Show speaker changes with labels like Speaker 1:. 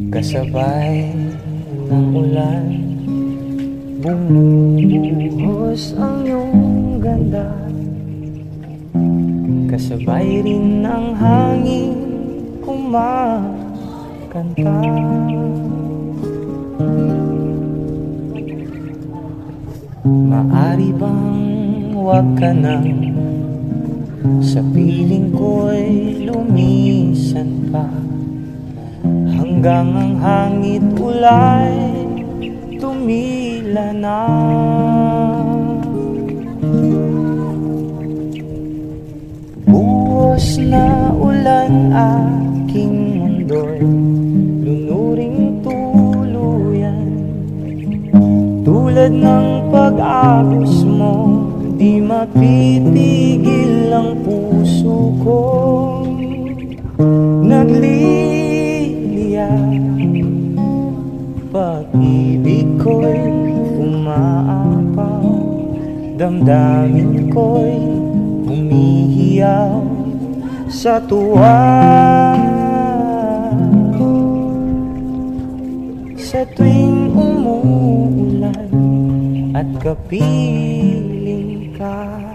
Speaker 1: Kasabay ng ulan, bumubuhos ang iyong ganda. Kasabay rin ng hangin kumakanta. Maari bang wag ka nang sa piling ko'y lumisan pa, hanggang ang hangit ulay tumila na. Buhos na ulan aking mundo'y lunuring tuluyan. Tulad ng pag-agos mo, di mapitigil ang puso ko. Nagliliyak, pag-ibig ko'y umaapaw, damdamin ko'y humihiyaw sa tuwa. Sa tuwing umuulan at kapiling ka,